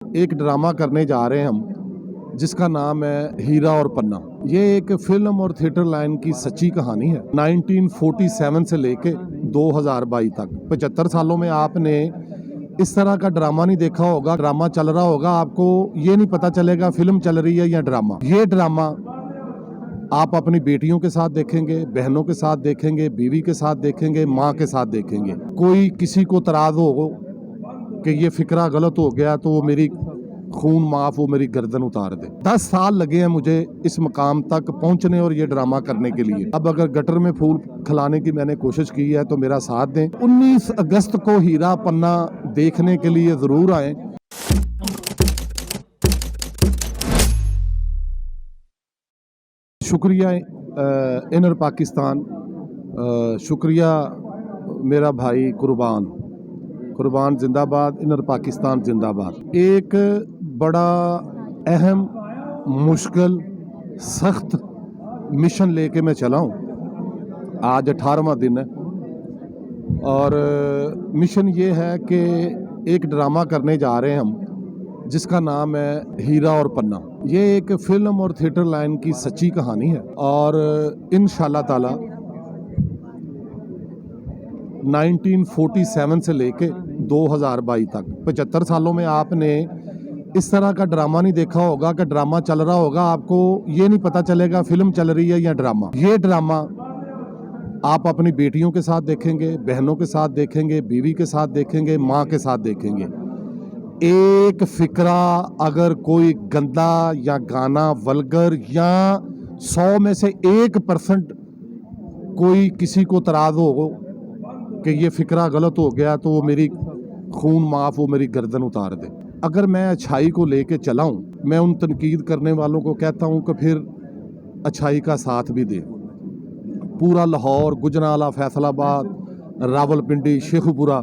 एक ड्रामा करने जा रहे हैं हम जिसका नाम है हीरा और पन्ना। ये एक फिल्म और थिएटर लाइन की सच्ची कहानी है। 1947 से लेके 2022 तक 75 सालों में आपने इस तरह का ड्रामा नहीं देखा होगा। ड्रामा चल रहा होगा, आपको ये नहीं पता चलेगा फिल्म चल रही है या ड्रामा। ये ड्रामा आप अपनी बेटियों के साथ देखेंगे, बहनों के साथ देखेंगे, बीवी के साथ देखेंगे, माँ के साथ देखेंगे। कोई किसी को तराज हो कि ये फिक्रा गलत हो गया तो वो मेरी खून माफ, वो मेरी गर्दन उतार दे। 10 साल लगे हैं मुझे इस मकाम तक पहुंचने और ये ड्रामा करने के लिए। अब अगर गटर में फूल खिलाने की मैंने कोशिश की है तो मेरा साथ दें। 19 अगस्त को हीरा पन्ना देखने के लिए जरूर आए। शुक्रिया इनर पाकिस्तान, शुक्रिया मेरा भाई कुर्बान जिंदाबाद, इनर पाकिस्तान जिंदाबाद। एक बड़ा अहम, मुश्किल, सख्त मिशन लेके मैं चला हूँ। आज 18वां दिन है और मिशन ये है कि एक ड्रामा करने जा रहे हैं हम जिसका नाम है हीरा और पन्ना। ये एक फिल्म और थिएटर लाइन की सच्ची कहानी है और इंशाल्लाह ताला 1947 से लेके 2022 तक 75 सालों में आपने इस तरह का ड्रामा नहीं देखा होगा कि ड्रामा चल रहा होगा, आपको ये नहीं पता चलेगा फिल्म चल रही है या ड्रामा। ये ड्रामा आप अपनी बेटियों के साथ देखेंगे, बहनों के साथ देखेंगे, बीवी के साथ देखेंगे, माँ के साथ देखेंगे। एक फिक्रा अगर कोई गंदा या गाना वल्गर या 100 में से 1% कोई किसी को तराज हो कि ये फिक्रा गलत हो गया तो वो मेरी खून माफ, वो मेरी गर्दन उतार दे। अगर मैं अच्छाई को लेके चला हूँ, मैं उन तनकीद करने वालों को कहता हूँ कि फिर अच्छाई का साथ भी दे। पूरा लाहौर, गुजरांवाला, फैसलाबाद, रावलपिंडी, शेखुपुरा,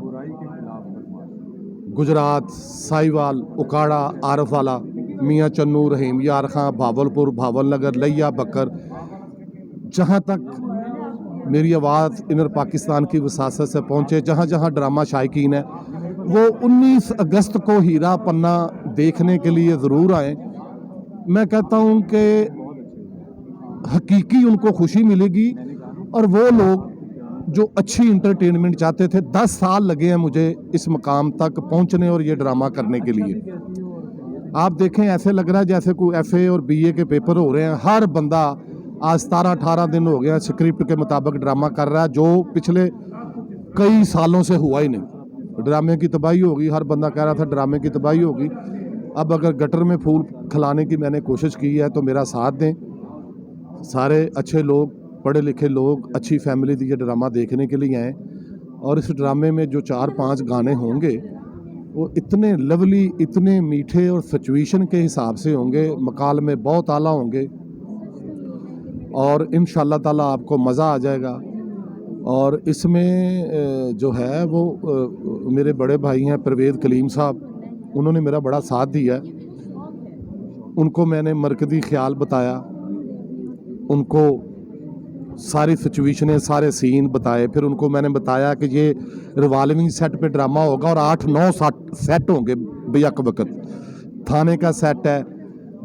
गुजरात, साहिवाल, उकाड़ा, आरफवाला, मियाँ चन्नू, रहीम यार खां, भावलपुर, भावलनगर, लिया बकर, जहाँ तक मेरी आवाज़ इनर पाकिस्तान की वसासत से पहुँचे, जहाँ जहाँ ड्रामा शायकीन है वो 19 अगस्त को हीरा पन्ना देखने के लिए ज़रूर आए। मैं कहता हूँ कि हकीकी उनको खुशी मिलेगी और वो लोग जो अच्छी इंटरटेनमेंट चाहते थे, 10 साल लगे हैं मुझे इस मकाम तक पहुँचने और ये ड्रामा करने के लिए। आप देखें, ऐसे लग रहा है जैसे कोई FA और BA के पेपर हो रहे हैं। हर बंदा आज 17-18 दिन हो गया स्क्रिप्ट के मुताबिक ड्रामा कर रहा है, जो पिछले कई सालों से हुआ ही नहीं। ड्रामे की तबाही होगी, हर बंदा कह रहा था ड्रामे की तबाही होगी। अब अगर गटर में फूल खिलाने की मैंने कोशिश की है तो मेरा साथ दें। सारे अच्छे लोग, पढ़े लिखे लोग, अच्छी फैमिली ये ड्रामा देखने के लिए आएँ और इस ड्रामे में जो 4-5 गाने होंगे वो इतने लवली, इतने मीठे और सिचुएशन के हिसाब से होंगे, मकाल में बहुत आला होंगे और इंशाल्लाह ताला आपको मज़ा आ जाएगा। और इसमें जो है वो मेरे बड़े भाई हैं परवेज़ कलीम साहब, उन्होंने मेरा बड़ा साथ दिया। उनको मैंने मरकज़ी ख्याल बताया, उनको सारी सिचुएशनें, सारे सीन बताए। फिर उनको मैंने बताया कि ये रिवॉल्विंग सेट पे ड्रामा होगा और 8-9 सेट होंगे बेयक वक्त। थाने का सेट है,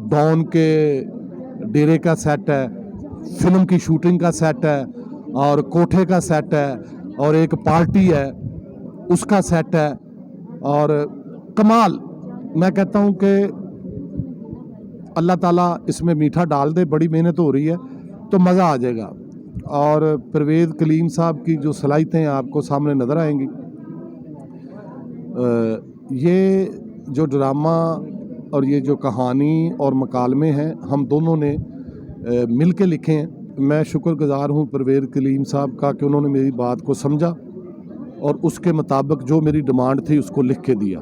डॉन के डेरे का सेट है, फिल्म की शूटिंग का सेट है और कोठे का सेट है और एक पार्टी है उसका सेट है। और कमाल, मैं कहता हूँ कि अल्लाह ताला इसमें मीठा डाल दे, बड़ी मेहनत हो रही है तो मज़ा आ जाएगा। और परवेज़ कलीम साहब की जो सलाहियतें आपको सामने नज़र आएंगी। ये जो ड्रामा और ये जो कहानी और मकालमे हैं, हम दोनों ने मिल के लिखे हैं। मैं शुक्रगुज़ार हूँ परवेज़ कलीम साहब का कि उन्होंने मेरी बात को समझा और उसके मुताबिक जो मेरी डिमांड थी उसको लिख के दिया।